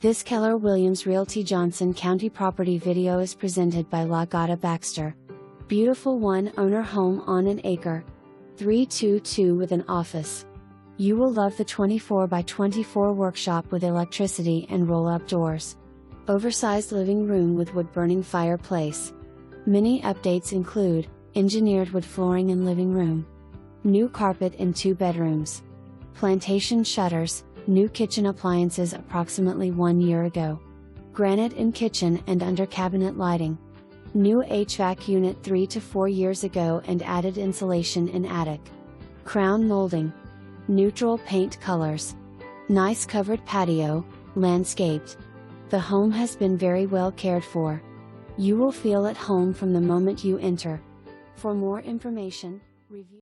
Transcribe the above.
This Keller Williams Realty Johnson County property video is presented by La Gata Baxter. Beautiful one-owner home on an acre. 322 with an office. You will love the 24 by 24 workshop with electricity and roll-up doors. Oversized living room with wood-burning fireplace. Many updates include engineered wood flooring in living room, new carpet in 2 bedrooms, Plantation shutters, new kitchen appliances approximately 1 year ago, granite in kitchen and under cabinet lighting, new HVAC unit 3 to 4 years ago and added insulation in attic, crown molding, neutral paint colors, nice covered patio, landscaped. The home has been very well cared for. You will feel at home from the moment you enter. For more information, review